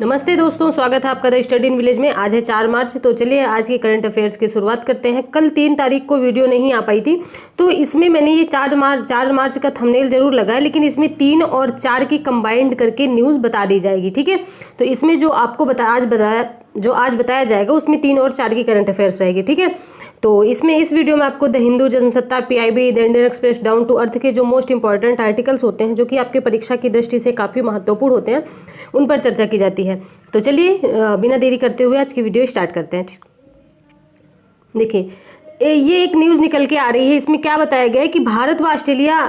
नमस्ते दोस्तों, स्वागत है आपका द स्टडी इन विलेज में। आज है 4 मार्च। तो चलिए आज के करंट अफेयर्स की शुरुआत करते हैं। कल 3 तारीख को वीडियो नहीं आ पाई थी, तो इसमें मैंने ये 4 मार्च का थंबनेल जरूर लगाया, लेकिन इसमें 3 और 4 की कंबाइंड करके न्यूज़ बता दी जाएगी। ठीक है, तो इसमें जो आपको आज बताया जाएगा उसमें 3 और 4 की करंट अफेयर्स रहेगी। ठीक है, तो इसमें इस वीडियो में आपको the Hindu, Jansatta, PIB, the Indian Express, down to earth के जो मोस्ट इंपॉर्टेंट आर्टिकल्स होते हैं, जो कि आपके परीक्षा की दृष्टि से काफ़ी महत्वपूर्ण होते हैं, उन पर चर्चा की जाती है। तो चलिए बिना देरी करते हुए आज की वीडियो स्टार्ट करते हैं। देखिए, ये एक न्यूज़ निकल के आ रही है। इसमें क्या बताया गया है कि भारत व ऑस्ट्रेलिया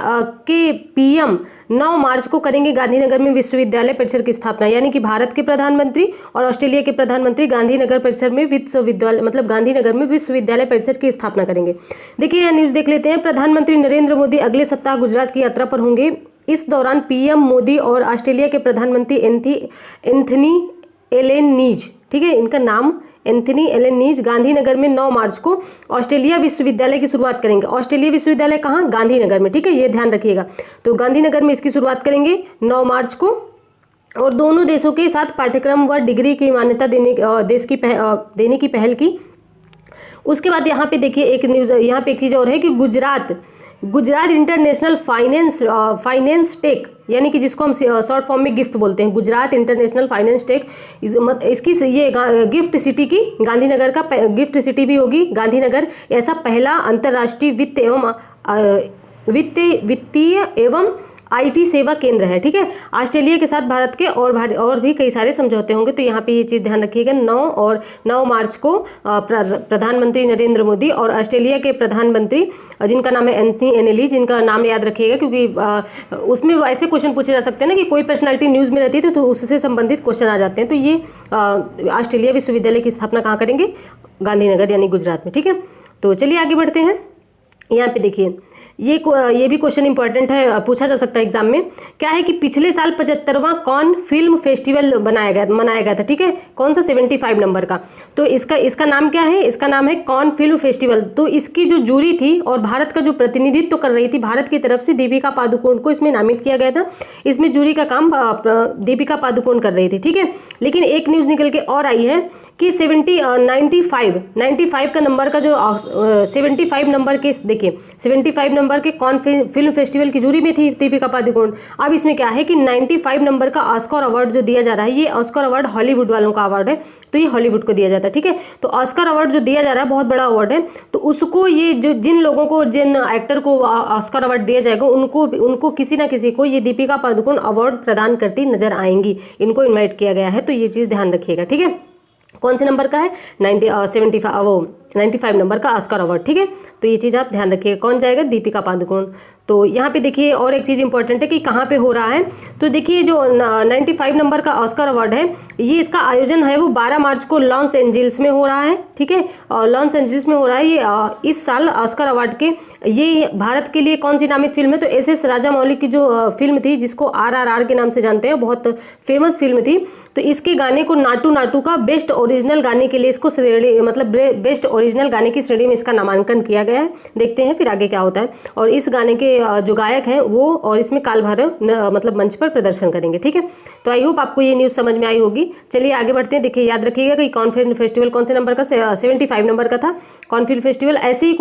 के पीएम 9 मार्च को करेंगे गांधीनगर में विश्वविद्यालय परिसर की स्थापना। यानी कि भारत के प्रधानमंत्री और ऑस्ट्रेलिया के प्रधानमंत्री गांधीनगर परिसर में गांधीनगर में विश्वविद्यालय परिसर की स्थापना करेंगे। देखिए यह न्यूज़ देख लेते हैं। प्रधानमंत्री नरेंद्र मोदी अगले सप्ताह गुजरात की यात्रा पर होंगे। इस दौरान पीएम मोदी और ऑस्ट्रेलिया के प्रधानमंत्री एंथनी एल्बनीज़, ठीक है, इनका नाम एंथनी एल्बनीज़, गांधीनगर में 9 मार्च को ऑस्ट्रेलिया विश्वविद्यालय की शुरुआत करेंगे। ऑस्ट्रेलिया विश्वविद्यालय कहाँ? गांधीनगर में। ठीक है, ये ध्यान रखिएगा। तो गांधीनगर में इसकी शुरुआत करेंगे 9 मार्च को, और दोनों देशों के साथ पाठ्यक्रम व डिग्री की मान्यता देने की पहल की। उसके बाद यहाँ पे देखिए एक न्यूज़, यहाँ पे एक चीज़ और है कि गुजरात इंटरनेशनल फाइनेंस टेक, यानी कि जिसको हम शॉर्ट फॉर्म में गिफ्ट बोलते हैं, गुजरात इंटरनेशनल फाइनेंस टेक, इसकी ये गिफ्ट सिटी की गांधीनगर का गिफ्ट सिटी भी होगी गांधीनगर। ऐसा पहला अंतर्राष्ट्रीय वित्तीय एवं आईटी सेवा केंद्र है। ठीक है, ऑस्ट्रेलिया के साथ भारत के और भी कई सारे समझौते होंगे। तो यहाँ पे ये चीज़ ध्यान रखिएगा। 9 मार्च को प्रधानमंत्री नरेंद्र मोदी और ऑस्ट्रेलिया के प्रधानमंत्री, जिनका नाम है एंथनी एल्बनीज़, जिनका नाम याद रखिएगा, क्योंकि उसमें ऐसे क्वेश्चन पूछे जा सकते हैं ना कि कोई पर्सनालिटी न्यूज़ में रहती है तो उससे संबंधित क्वेश्चन आ जाते हैं। तो ये ऑस्ट्रेलिया विश्वविद्यालय की स्थापना कहाँ करेंगे? गांधीनगर, यानी गुजरात में। ठीक है, तो चलिए आगे बढ़ते हैं। यहाँ पे देखिए ये भी क्वेश्चन इंपॉर्टेंट है, पूछा जा सकता है एग्जाम में। क्या है कि पिछले साल 75वां कॉन फिल्म फेस्टिवल मनाया गया था। ठीक है, कौन सा? 75 नंबर का। तो इसका नाम क्या है? इसका नाम है कॉन फिल्म फेस्टिवल। तो इसकी जो जूरी थी और भारत का जो प्रतिनिधित्व कर रही थी, भारत की तरफ से दीपिका पादुकोण को इसमें नामित किया गया था। इसमें जूरी का काम दीपिका पादुकोण कर रही थी। ठीक है, लेकिन एक न्यूज़ निकल के और आई है कि 95 का नंबर का जो 75 नंबर के, देखिए 75 नंबर के कॉन फिल्म फेस्टिवल की जूरी में थी दीपिका पादुकोण। अब इसमें क्या है कि 95 नंबर का ऑस्कर अवार्ड जो दिया जा रहा है, ये ऑस्कर अवार्ड हॉलीवुड वालों का अवार्ड है, तो ये हॉलीवुड को दिया जाता है। ठीक है, तो ऑस्कर अवार्ड जो दिया जा रहा है बहुत बड़ा अवार्ड है, तो उसको ये जो जिन एक्टर को ऑस्कर अवार्ड दिया जाएगा उनको किसी ना किसी को ये दीपिका पादुकोण अवार्ड प्रदान करती नजर आएंगी। इनको इन्वाइट किया गया है, तो ये चीज़ ध्यान रखिएगा। ठीक है, कौन से नंबर का है? 95 नंबर का ऑस्कर अवार्ड। ठीक है, तो ये चीज़ आप ध्यान रखिएगा। कौन जाएगा? दीपिका पादुकोण। तो यहाँ पे देखिए और एक चीज़ इंपॉर्टेंट है कि कहाँ पे हो रहा है। तो देखिए जो 95 नंबर का ऑस्कर अवार्ड है, ये इसका आयोजन है वो 12 मार्च को लॉस एंजल्स में हो रहा है। ठीक है, और लॉस एंजल्स में हो रहा है ये इस साल ऑस्कर अवार्ड के। ये भारत के लिए कौन सी नामित फिल्म है? तो एस राजामौली की जो फिल्म थी, जिसको RRR के नाम से जानते हैं, बहुत फेमस फिल्म थी। तो इसके गाने को नाटू नाटू का बेस्ट ओरिजिनल गाने के लिए इसको श्रेणी, मतलब बेस्ट ओरिजिनल गाने की श्रेणी में इसका नामांकन किया गया है। देखते हैं फिर आगे क्या होता है। और इस गाने के जो गायक हैं वो और इसमें काल भैरव मतलब मंच पर प्रदर्शन करेंगे। ठीक है, तो आई होप आपको ये न्यूज़ समझ में आई होगी। चलिए आगे बढ़ते हैं। देखिए याद रखिएगा कि कॉन फिल्म फेस्टिवल कौन से नंबर का? 75 नंबर का था कॉन फिल्म फेस्टिवल। ऐसे ही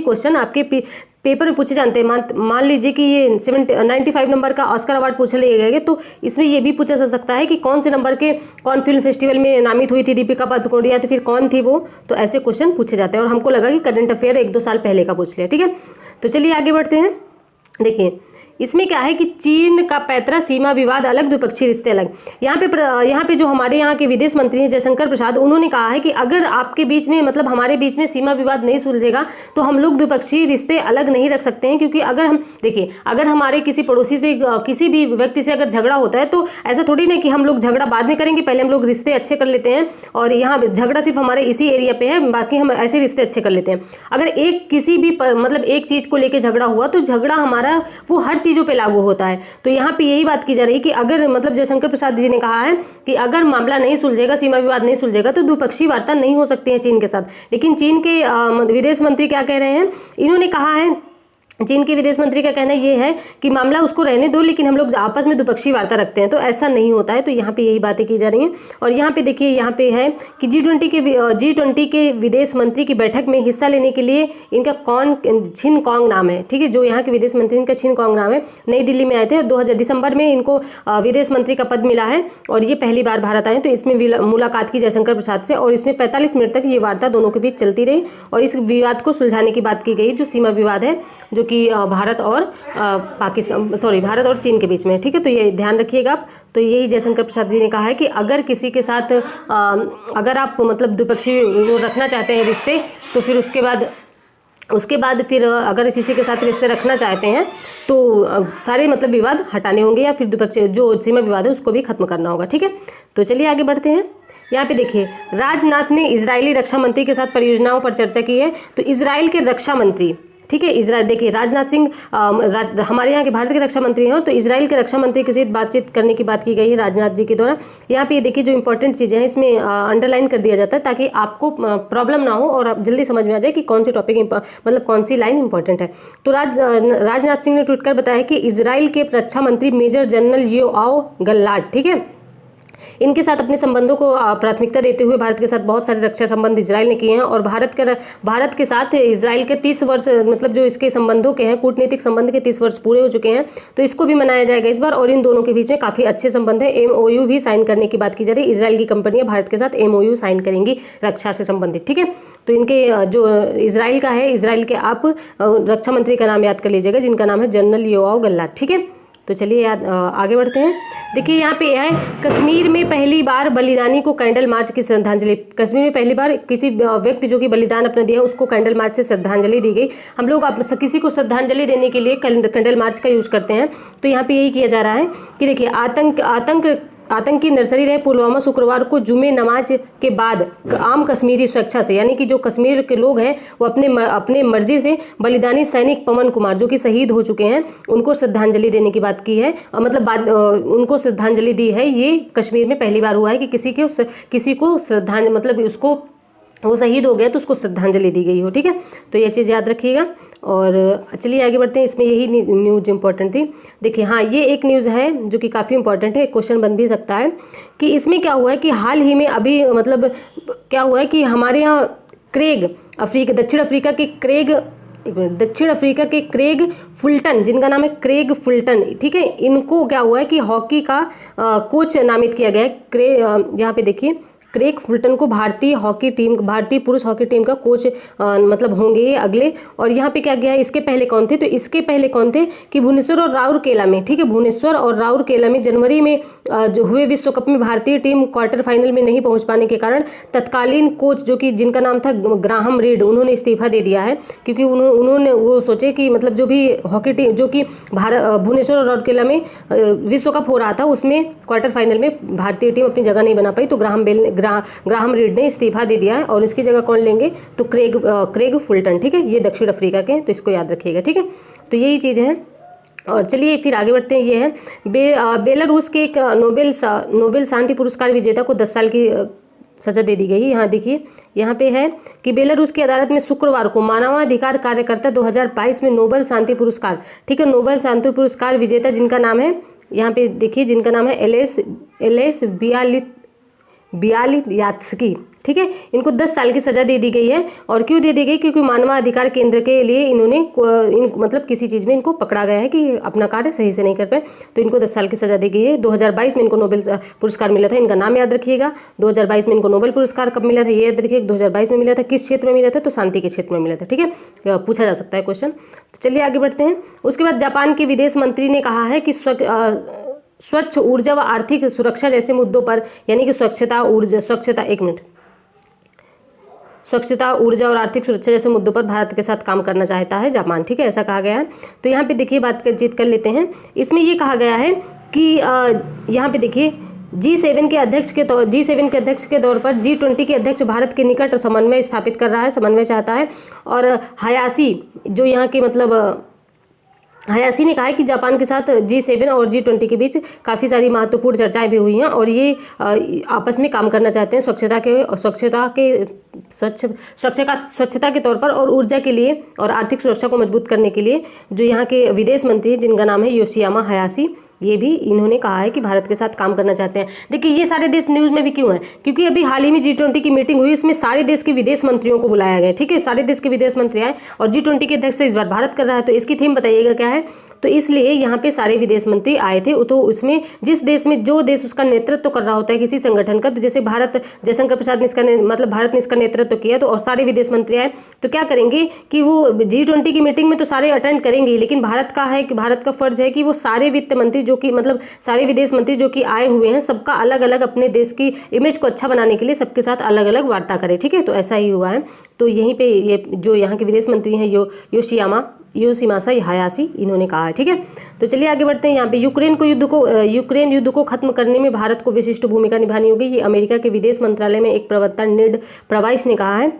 क्वेश्चन आपके पेपर में पूछे जाते हैं। मान लीजिए कि ये 95 नंबर का ऑस्कर अवार्ड पूछ लिया गया, तो इसमें ये भी पूछा जा सकता है कि कौन से नंबर के कौन फिल्म फेस्टिवल में नामित हुई थी दीपिका पादुकोण, या तो फिर कौन थी वो। तो ऐसे क्वेश्चन पूछे जाते हैं, और हमको लगा कि करंट अफेयर 1-2 साल पहले का पूछ लिया। ठीक है, तो चलिए आगे बढ़ते हैं। देखिए इसमें क्या है कि चीन का पैतरा सीमा विवाद अलग, द्विपक्षीय रिश्ते अलग। यहाँ पे जो हमारे यहाँ के विदेश मंत्री हैं जयशंकर प्रसाद, उन्होंने कहा है कि अगर आपके बीच में, मतलब हमारे बीच में सीमा विवाद नहीं सुलझेगा तो हम लोग द्विपक्षीय रिश्ते अलग नहीं रख सकते हैं। क्योंकि अगर हमारे किसी पड़ोसी से, किसी भी व्यक्ति से अगर झगड़ा होता है, तो ऐसा थोड़ी ना कि हम लोग झगड़ा बाद में करेंगे, पहले हम लोग रिश्ते अच्छे कर लेते हैं। और यहाँ झगड़ा सिर्फ हमारे इसी एरिया पे है, बाकी हम ऐसे रिश्ते अच्छे कर लेते हैं। अगर किसी भी मतलब एक चीज़ को लेकर झगड़ा हुआ, तो झगड़ा हमारा वो हर चीज़ों पे लागू होता है। तो यहाँ पे यही बात की जा रही है कि अगर, मतलब जयशंकर प्रसाद जी ने कहा है कि अगर मामला नहीं सुलझेगा, सीमा विवाद नहीं सुलझेगा, तो द्विपक्षीय वार्ता नहीं हो सकती है चीन के साथ। लेकिन चीन के विदेश मंत्री क्या कह रहे हैं? इन्होंने कहा है चीन के विदेश मंत्री का कहना ये है कि मामला उसको रहने दो, लेकिन हम लोग आपस में द्विपक्षीय वार्ता रखते हैं। तो ऐसा नहीं होता है। तो यहाँ पे यही बातें की जा रही हैं। और यहाँ पे देखिए, यहाँ पे है कि G20 के विदेश मंत्री की बैठक में हिस्सा लेने के लिए इनका छिन कॉन्ग नाम है, ठीक है। जो यहाँ के विदेश मंत्री, इनका छिन कॉन्ग नाम है। नई दिल्ली में आए थे 2000 दिसंबर में इनको विदेश मंत्री का पद मिला है और ये पहली बार भारत आए। तो इसमें मुलाकात की जयशंकर प्रसाद से और इसमें 45 मिनट तक ये वार्ता दोनों के बीच चलती रही और इस विवाद को सुलझाने की बात की गई, जो सीमा विवाद है, जो कि भारत और भारत और चीन के बीच में, ठीक है। तो ये ध्यान रखिएगा आप। तो यही जयशंकर प्रसाद जी ने कहा है कि अगर किसी के साथ अगर आप मतलब द्विपक्षीय रखना चाहते हैं रिश्ते, तो फिर उसके बाद फिर अगर किसी के साथ रिश्ते रखना चाहते हैं तो सारे मतलब विवाद हटाने होंगे या फिर द्विपक्षीय जो सीमा विवाद है उसको भी खत्म करना होगा, ठीक है। तो चलिए आगे बढ़ते हैं। यहाँ पे देखिए, राजनाथ ने इजरायली रक्षा मंत्री के साथ परियोजनाओं पर चर्चा की है। तो इजराइल के रक्षा मंत्री, ठीक है, इजराइल, देखिए राजनाथ सिंह हमारे यहाँ के भारत के रक्षा मंत्री हैं और तो इजराइल के रक्षा मंत्री के साथ बातचीत करने की बात की गई है राजनाथ जी के द्वारा। यहाँ पे देखिए जो इंपॉर्टेंट चीज़ें हैं इसमें अंडरलाइन कर दिया जाता है ताकि आपको प्रॉब्लम ना हो और आप जल्दी समझ में आ जाए कि कौन सी टॉपिक मतलब कौन सी लाइन इंपॉर्टेंट है। तो राजनाथ सिंह ने ट्वीट कर बताया कि इजराइल के रक्षा मंत्री मेजर जनरल योआव गल्लाड, ठीक है, इनके साथ अपने संबंधों को प्राथमिकता देते हुए भारत के साथ बहुत सारे रक्षा संबंध इजराइल ने किए हैं और भारत के साथ इजराइल के 30 वर्ष मतलब जो इसके संबंधों के हैं, कूटनीतिक संबंध के 30 वर्ष पूरे हो चुके हैं। तो इसको भी मनाया जाएगा इस बार और इन दोनों के बीच में काफ़ी अच्छे संबंध है। MOU भी साइन करने की बात की जा रही है। इजराइल की कंपनियां भारत के साथ MOU साइन करेंगी रक्षा से संबंधित, ठीक है। तो इनके जो इजराइल का है, इजराइल के आप रक्षा मंत्री का नाम याद कर लीजिएगा जिनका नाम है जनरल योआव गल्लाड, ठीक है। तो चलिए आगे बढ़ते हैं। देखिए यहाँ पे है कश्मीर में पहली बार बलिदानी को कैंडल मार्च की श्रद्धांजलि। कश्मीर में पहली बार किसी व्यक्ति जो कि बलिदान अपना दिया उसको कैंडल मार्च से श्रद्धांजलि दी गई। हम लोग किसी को श्रद्धांजलि देने के लिए कैंडल मार्च का यूज करते हैं। तो यहाँ पे यही किया जा रहा है कि देखिए आतंकी नर्सरी रहे पुलवामा शुक्रवार को जुमे नमाज के बाद आम कश्मीरी स्वेच्छा से, यानी कि जो कश्मीर के लोग हैं वो अपने मर्जी से बलिदानी सैनिक पवन कुमार जो कि शहीद हो चुके हैं उनको श्रद्धांजलि देने की बात की है, मतलब उनको श्रद्धांजलि दी है। ये कश्मीर में पहली बार हुआ है कि किसी को श्रद्धांजलि मतलब उसको वो शहीद हो गया तो उसको श्रद्धांजलि दी गई हो, ठीक है। तो ये चीज़ याद रखिएगा। और चलिए आगे बढ़ते हैं। इसमें यही न्यूज़ इंपॉर्टेंट थी। देखिए हाँ, ये एक न्यूज़ है जो कि काफ़ी इंपॉर्टेंट है, क्वेश्चन बन भी सकता है कि इसमें क्या हुआ है कि हाल ही में अभी मतलब क्या हुआ है कि हमारे यहाँ दक्षिण अफ्रीका के क्रेग फुल्टन, जिनका नाम है क्रेग फुल्टन, ठीक है, इनको क्या हुआ है कि हॉकी का कोच नामित किया गया है। यहाँ पे देखिए क्रेग फुल्टन को भारतीय पुरुष हॉकी टीम का कोच मतलब होंगे ये अगले। और यहाँ पे क्या गया है, इसके पहले कौन थे, तो इसके पहले कौन थे कि भुवनेश्वर और राउरकेला में, ठीक है, भुवनेश्वर और राउरकेला में जनवरी में जो हुए विश्व कप में भारतीय टीम क्वार्टर फाइनल में नहीं पहुंच पाने के कारण तत्कालीन कोच जो कि जिनका नाम था ग्राहम रीड, उन्होंने इस्तीफा दे दिया है क्योंकि उन्होंने वो सोचे कि मतलब जो भी हॉकी टीम जो कि भुवनेश्वर और राउरकेला में विश्व कप हो रहा था उसमें क्वार्टर फाइनल में भारतीय टीम अपनी जगह नहीं बना पाई। तो ग्राहम रीड ने इस्तीफा दे दिया है और इसकी जगह कौन लेंगे, तो क्रेग फुल्टन, ठीक है, ये दक्षिण अफ्रीका के, तो इसको याद रखिएगा, ठीक है। तो यही चीज़ है। और चलिए फिर आगे बढ़ते हैं। ये है बेलारूस के एक नोबेल शांति पुरस्कार विजेता को 10 साल की सजा दे दी गई। यहाँ देखिए, यहाँ पे है कि बेलारूस की अदालत में शुक्रवार को मानवाधिकार कार्यकर्ता 2022 में नोबेल शांति पुरस्कार, ठीक है, नोबेल शांति पुरस्कार विजेता जिनका नाम है, यहाँ पे देखिए जिनका नाम है एलेस बियालित्स्की, ठीक है, इनको 10 साल की सज़ा दे दी गई है। और क्यों दे दी गई, क्योंकि मानवाधिकार केंद्र के लिए मतलब किसी चीज़ में इनको पकड़ा गया है कि अपना कार्य सही से नहीं कर पाए, तो इनको 10 साल की सज़ा दी गई है। 2022 में इनको नोबेल पुरस्कार मिला था, इनका नाम याद रखिएगा। 2022 में इनको नोबेल पुरस्कार कब मिला था ये याद रखिएगा। 2022 में मिला था, किस क्षेत्र में मिला था, तो शांति के क्षेत्र में मिला था, ठीक है, पूछा जा सकता है क्वेश्चन। तो चलिए आगे बढ़ते हैं। उसके बाद जापान के विदेश मंत्री ने कहा है कि स्वच्छ ऊर्जा व आर्थिक सुरक्षा जैसे मुद्दों पर, यानी कि स्वच्छता, ऊर्जा और आर्थिक सुरक्षा जैसे मुद्दों पर भारत के साथ काम करना चाहता है जापान, ठीक है, ऐसा कहा गया है। तो यहाँ पे देखिए बातचीत कर लेते हैं। इसमें ये कहा गया है कि यहाँ पे देखिए G7 के अध्यक्ष के तौर पर G20 के अध्यक्ष भारत के निकट समन्वय स्थापित कर रहा है, समन्वय चाहता है। और हायाशी जो यहाँ के मतलब हयाशी ने कहा है कि जापान के साथ G7 और G20 के बीच काफ़ी सारी महत्वपूर्ण चर्चाएं भी हुई हैं और ये आपस में काम करना चाहते हैं स्वच्छता के स्वच्छता के तौर पर और ऊर्जा के लिए और आर्थिक सुरक्षा को मजबूत करने के लिए जो यहाँ के विदेश मंत्री हैं जिनका नाम है योशियामा हायाशी, ये भी इन्होंने कहा है कि भारत के साथ काम करना चाहते हैं। देखिए ये सारे देश न्यूज़ में भी क्यों हैं, क्योंकि अभी हाल ही में G20 की मीटिंग हुई, इसमें सारे देश के विदेश मंत्रियों को बुलाया गया। ठीक है, सारे देश के विदेश मंत्री आए और G20 के अध्यक्ष इस बार भारत कर रहा है, तो इसकी थीम बताइएगा क्या है। तो इसलिए यहाँ पे सारे विदेश मंत्री आए थे। तो उसमें जिस देश में जो देश उसका नेतृत्व कर रहा होता है किसी संगठन का, तो जैसे भारत, जयशंकर प्रसाद ने इसका मतलब भारत ने इसका नेतृत्व किया, तो और सारे विदेश मंत्री आए, तो क्या करेंगे कि वो G20 की मीटिंग में तो सारे अटेंड करेंगे, लेकिन भारत का है कि भारत का फर्ज है कि वो सारे वित्त मंत्री जो कि मतलब सारे विदेश मंत्री जो कि आए हुए हैं सबका अलग अलग अपने देश की इमेज को अच्छा बनाने के लिए सबके साथ अलग अलग वार्ता करें। ठीक है, तो ऐसा ही हुआ है। तो यहीं पे ये जो यहाँ के विदेश मंत्री हैं योशिमासा हायाशी, इन्होंने कहा है। ठीक है, तो चलिए आगे बढ़ते हैं। यहाँ पे यूक्रेन युद्ध को खत्म करने में भारत को विशिष्ट भूमिका निभानी होगी, ये अमेरिका के विदेश मंत्रालय में एक प्रवक्ता नेड प्राइस ने कहा है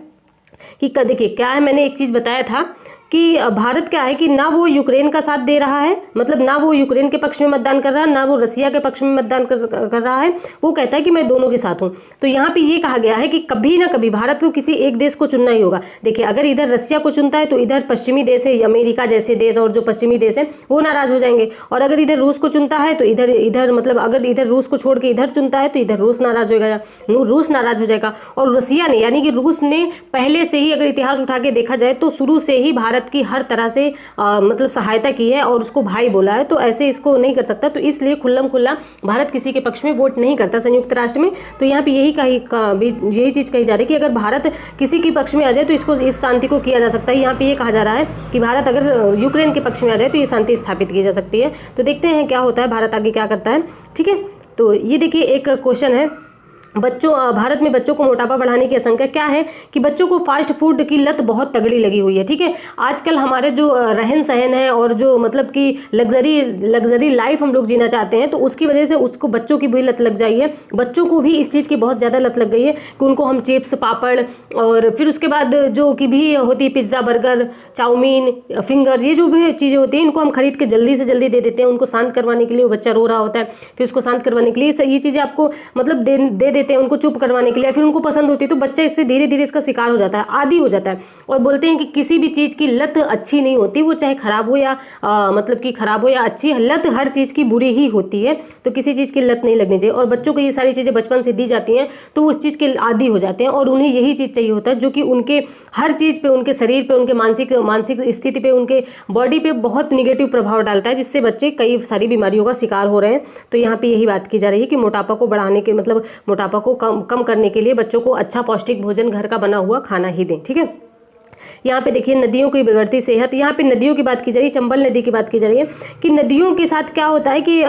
कि देखिए क्या है, मैंने एक चीज़ बताया था कि भारत क्या है कि ना वो यूक्रेन का साथ दे रहा है, मतलब ना वो यूक्रेन के पक्ष में मतदान कर रहा है, ना वो रसिया के पक्ष में मतदान कर रहा है, वो कहता है कि मैं दोनों के साथ हूँ। तो यहाँ पे ये कहा गया है कि कभी ना कभी भारत को किसी एक देश को चुनना ही होगा। देखिए अगर इधर रसिया को चुनता है तो इधर पश्चिमी देश है, अमेरिका जैसे देश और जो पश्चिमी देश है वो नाराज हो जाएंगे, और अगर इधर रूस को चुनता है तो इधर मतलब अगर इधर रूस को छोड़ के इधर चुनता है तो इधर रूस नाराज हो जाएगा। और रसिया ने यानी कि रूस ने पहले से ही अगर इतिहास उठा के देखा जाए तो शुरू से ही भारत की हर तरह से मतलब सहायता की है और उसको भाई बोला है, तो ऐसे इसको नहीं कर सकता। तो इसलिए खुल्लम खुल्ला भारत किसी के पक्ष में वोट नहीं करता संयुक्त राष्ट्र में। तो यहाँ पे यही चीज़ कही जा रही है कि अगर भारत किसी के पक्ष में आ जाए तो इसको इस शांति को किया जा सकता है। यहाँ पे ये कहा जा रहा है कि भारत अगर यूक्रेन के पक्ष में आ जाए तो ये शांति स्थापित की जा सकती है। तो देखते हैं क्या होता है, भारत आगे क्या करता है। ठीक है, तो ये देखिए एक क्वेश्चन है, भारत में बच्चों को मोटापा बढ़ाने की आशंका क्या है कि बच्चों को फास्ट फूड की लत बहुत तगड़ी लगी हुई है। ठीक है, आजकल हमारे जो रहन सहन है और जो मतलब कि लग्जरी लाइफ हम लोग जीना चाहते हैं, तो उसकी वजह से उसको बच्चों की भी लत लग जाई है। बच्चों को भी इस चीज़ की बहुत ज़्यादा लत लग गई है कि उनको हम चिप्स, पापड़ और फिर उसके बाद जो कि भी होती है पिज़्ज़ा, बर्गर, चाउमीन, फिंगर्स, ये जो भी चीज़ें होती हैं इनको हम खरीद के जल्दी से जल्दी दे देते हैं उनको शांत करवाने के लिए। वो बच्चा रो रहा होता है, फिर उसको शांत करवाने के लिए ये चीज़ें आपको मतलब दे देते हैं उनको चुप करवाने के लिए, फिर उनको पसंद होती है, तो बच्चा इससे धीरे धीरे इसका शिकार हो जाता है, आदी हो जाता है। और बोलते हैं कि किसी भी चीज़ की लत अच्छी नहीं होती, वो चाहे खराब हो या मतलब कि खराब हो या अच्छी, लत हर चीज़ की बुरी ही होती है। तो किसी चीज़ की लत नहीं लगनी चाहिए। और बच्चों को ये सारी चीज़ें बचपन से दी जाती हैं तो वो उस चीज़ के आदी हो जाते हैं और उन्हें यही चीज़ चाहिए होता है जो कि उनके हर चीज़ पे, उनके शरीर पे, उनके मानसिक स्थिति पे, उनके बॉडी पे बहुत निगेटिव प्रभाव डालता है, जिससे बच्चे कई सारी बीमारियों का शिकार हो रहे हैं। तो यहाँ पे यही बात की जा रही है कि मोटापा को बढ़ाने के मतलब मोटापा को कम करने के लिए बच्चों को अच्छा पौष्टिक भोजन घर का बना हुआ खाना ही दें। ठीक है, यहाँ पे देखिए नदियों की बिगड़ती सेहत, यहाँ पे नदियों की बात की जा रही है, चंबल नदी की बात की जा रही है कि नदियों के साथ क्या होता है कि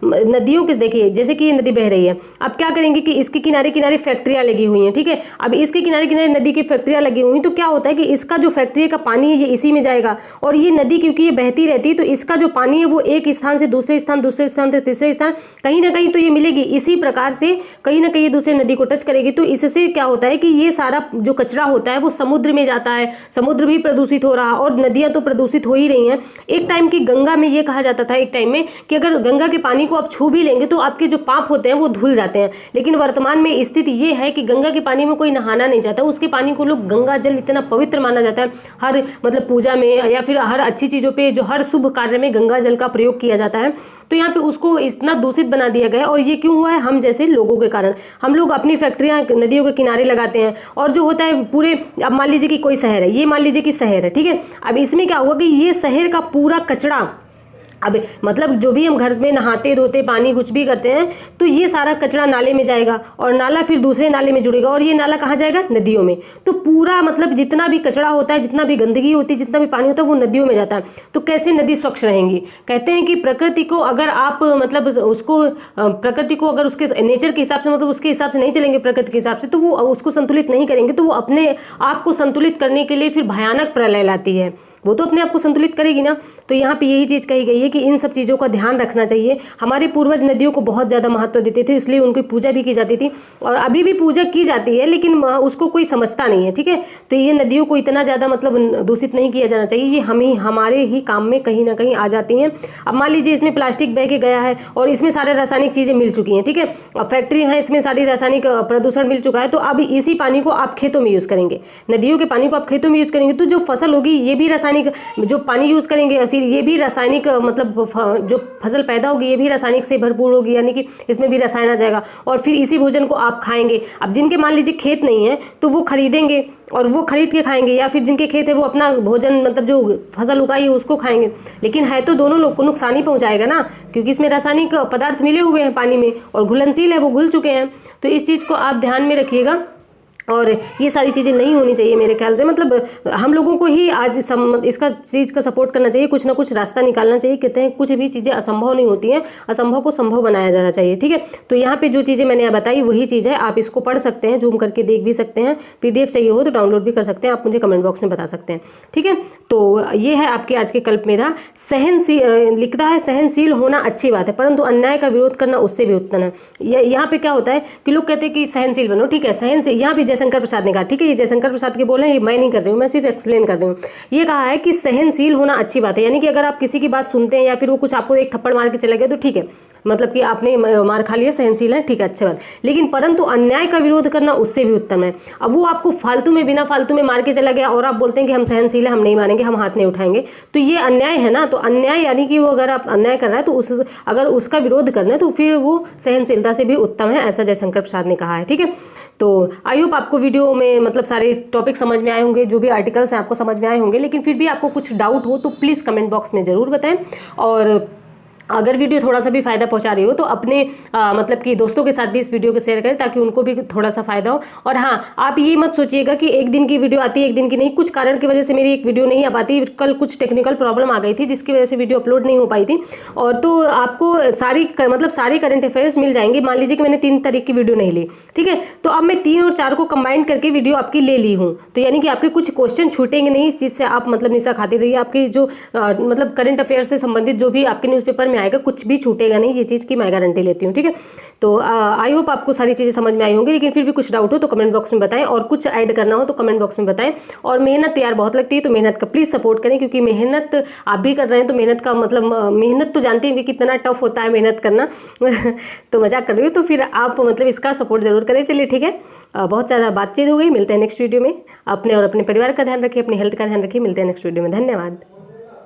नदियों के देखिए जैसे कि ये नदी बह रही है, अब क्या करेंगे कि इसके किनारे किनारे फैक्ट्रियाँ लगी हुई हैं। ठीक है, अब इसके किनारे किनारे नदी की फैक्ट्रियाँ लगी हुई, तो क्या होता है कि इसका जो फैक्ट्री का पानी है ये इसी में जाएगा, और ये नदी क्योंकि ये बहती रहती है तो इसका जो पानी है वो एक स्थान से दूसरे स्थान से तीसरे स्थान कहीं ना कहीं तो ये मिलेगी, इसी प्रकार से कहीं ना कहीं दूसरे नदी को टच करेगी। तो इससे क्या होता है कि ये सारा जो कचरा होता है वो समुद्र में जाता है, समुद्र भी प्रदूषित हो रहा और नदियां तो प्रदूषित हो ही रही हैं। एक टाइम की गंगा में ये कहा जाता था एक टाइम में कि अगर गंगा के पानी को आप छू भी लेंगे तो आपके जो पाप होते हैं वो धुल जाते हैं, लेकिन वर्तमान में स्थिति ये है कि गंगा के पानी में कोई नहाना नहीं चाहता, उसके पानी को लोग गंगा जल इतना पवित्र माना जाता है, हर मतलब पूजा में या फिर हर अच्छी चीज़ों पे जो हर शुभ कार्य में गंगा जल का प्रयोग किया जाता है। तो यहाँ पे उसको इतना दूषित बना दिया गया है, और ये क्यों हुआ है? हम जैसे लोगों के कारण। हम लोग अपनी फैक्ट्रियाँ नदियों के किनारे लगाते हैं, और जो होता है पूरे, अब मान लीजिए कि कोई शहर है, ये मान लीजिए कि शहर है, ठीक है, अब इसमें क्या हुआ कि ये शहर का पूरा कचरा, अब मतलब जो भी हम घर में नहाते धोते पानी कुछ भी करते हैं तो ये सारा कचरा नाले में जाएगा, और नाला फिर दूसरे नाले में जुड़ेगा, और ये नाला कहाँ जाएगा? नदियों में। तो पूरा मतलब जितना भी कचरा होता है, जितना भी गंदगी होती है, जितना भी पानी होता है वो नदियों में जाता है। तो कैसे नदी स्वच्छ रहेंगी? कहते हैं कि प्रकृति को अगर आप मतलब उसको प्रकृति को अगर उसके नेचर के हिसाब से मतलब उसके हिसाब से नहीं चलेंगे, प्रकृति के हिसाब से, तो वो उसको संतुलित नहीं करेंगे, तो वो अपने आप को संतुलित करने के लिए फिर भयानक प्रलय लाती है। वो तो अपने आप को संतुलित करेगी ना। तो यहाँ पे यही चीज़ कही गई है कि इन सब चीज़ों का ध्यान रखना चाहिए। हमारे पूर्वज नदियों को बहुत ज़्यादा महत्व देते थे, इसलिए उनकी पूजा भी की जाती थी और अभी भी पूजा की जाती है, लेकिन उसको कोई समझता नहीं है, ठीक है। तो ये नदियों को इतना ज़्यादा मतलब दूषित नहीं किया जाना चाहिए, ये हम ही हमारे ही काम में कहीं ना कहीं आ जाती हैं। अब मान लीजिए इसमें प्लास्टिक बह के गया है और इसमें सारे रासायनिक चीज़ें मिल चुकी हैं, ठीक है। अब फैक्ट्री है, इसमें सारी रासायनिक प्रदूषण मिल चुका है, तो अब इसी पानी को आप खेतों में यूज़ करेंगे, नदियों के पानी को आप खेतों में यूज़ करेंगे, तो जो फसल होगी ये भी रासायनिक, जो पानी यूज़ करेंगे फिर ये भी रासायनिक, मतलब जो फसल पैदा होगी ये भी रासायनिक से भरपूर होगी, यानी कि इसमें भी रसायन आ जाएगा और फिर इसी भोजन को आप खाएंगे। अब जिनके मान लीजिए खेत नहीं है तो वो खरीदेंगे और वो खरीद के खाएंगे, या फिर जिनके खेत है वो अपना भोजन मतलब जो फसल उगाई है उसको खाएंगे, लेकिन है तो दोनों लोग को नुकसान ही पहुंचाएगा ना, क्योंकि इसमें रासायनिक पदार्थ मिले हुए हैं पानी में और घुलनशील है, वो घुल चुके हैं। तो इस चीज़ को आप ध्यान में रखिएगा और ये सारी चीज़ें नहीं होनी चाहिए मेरे ख्याल से। मतलब हम लोगों को ही आज इसका चीज़ का सपोर्ट करना चाहिए, कुछ ना कुछ रास्ता निकालना चाहिए। कहते हैं कुछ भी चीज़ें असंभव नहीं होती हैं, असंभव को संभव बनाया जाना चाहिए, ठीक है। तो यहाँ पे जो चीज़ें मैंने बताई वही चीज़ है, आप इसको पढ़ सकते हैं, जूम करके देख भी सकते हैं, PDF चाहिए हो तो डाउनलोड भी कर सकते हैं, आप मुझे कमेंट बॉक्स में बता सकते हैं, ठीक है। तो ये है आपके आज के कल्प मेरा। सहनशील लिखता है, सहनशील होना अच्छी बात है, परंतु अन्याय का विरोध करना उससे भी उत्तम है। यहाँ पे क्या होता है कि लोग कहते हैं कि सहनशील बनो, ठीक है, सहनशील, यहाँ पे जयशंकर प्रसाद ने कहा, ठीक है, ये जयशंकर प्रसाद के बोल रहे हैं, ये मैं नहीं कर रही हूँ, मैं सिर्फ एक्सप्लेन कर रही हूँ। ये कहा है कि सहनशील होना अच्छी बात है, यानी कि अगर आप किसी की बात सुनते हैं या फिर वो कुछ आपको एक थप्पड़ मार के चला गया तो ठीक है, मतलब कि आपने मार खा लिया, सहनशील है, ठीक है, अच्छी बात। लेकिन परंतु अन्याय का विरोध करना उससे भी उत्तम है। अब वो आपको फालतू में, बिना फालतू में मार के चला गया और आप बोलते हैं कि हम सहनशील है, हम नहीं मानेंगे, हम हाथ नहीं उठाएंगे, तो ये अन्याय है ना। तो अन्याय यानी कि वो अगर आप अन्याय कर रहा है तो अगर उसका विरोध करना है तो फिर वो सहनशीलता से भी उत्तम है, ऐसा जयशंकर प्रसाद ने कहा है, ठीक है। तो आई होप आपको वीडियो में मतलब सारे टॉपिक समझ में आए होंगे, जो भी आर्टिकल्स हैं आपको समझ में आए होंगे, लेकिन फिर भी आपको कुछ डाउट हो तो प्लीज़ कमेंट बॉक्स में ज़रूर बताएं। और अगर वीडियो थोड़ा सा भी फ़ायदा पहुंचा रही हो तो अपने मतलब कि दोस्तों के साथ भी इस वीडियो को शेयर करें, ताकि उनको भी थोड़ा सा फ़ायदा हो। और हाँ, आप ये मत सोचिएगा कि एक दिन की वीडियो आती है, एक दिन की नहीं, कुछ कारण की वजह से मेरी एक वीडियो नहीं आ पाती। कल कुछ टेक्निकल प्रॉब्लम आ गई थी जिसकी वजह से वीडियो अपलोड नहीं हो पाई थी। और तो आपको सारी करंट अफेयर्स मिल जाएंगे। मान लीजिए कि मैंने 3 तारीख की वीडियो नहीं ली, ठीक है, तो अब मैं 3 और 4 को कंबाइन करके वीडियो आपकी ले ली हूँ, तो यानी कि आपके कुछ क्वेश्चन छूटेंगे नहीं, इस चीज़ से आप मतलब निशा खाती रहिए। आपकी जो मतलब करंट अफेयर से संबंधित जो भी आपके न्यूज़पेपर में आएगा कुछ भी छूटेगा नहीं, ये चीज़ की मैं गारंटी लेती हूँ, ठीक है। तो आई होप आपको सारी चीज़ें समझ में आई होंगी, लेकिन फिर भी कुछ डाउट हो तो कमेंट बॉक्स में बताएं, और कुछ ऐड करना हो तो कमेंट बॉक्स में बताएं। और मेहनत यार बहुत लगती है, तो मेहनत का प्लीज़ सपोर्ट करें, क्योंकि मेहनत आप भी कर रहे हैं तो मेहनत का मतलब मेहनत तो जानते हैं कि कितना टफ होता है मेहनत करना तो मजाक कर रही हूँ, तो फिर आप मतलब इसका सपोर्ट जरूर करें। चलिए ठीक है, बहुत ज़्यादा बातचीत हो गई, मिलते हैं नेक्स्ट वीडियो में। अपने और अपने परिवार का ध्यान रखिए, अपनी हेल्थ का ध्यान रखिए, मिलते हैं नेक्स्ट वीडियो में। धन्यवाद।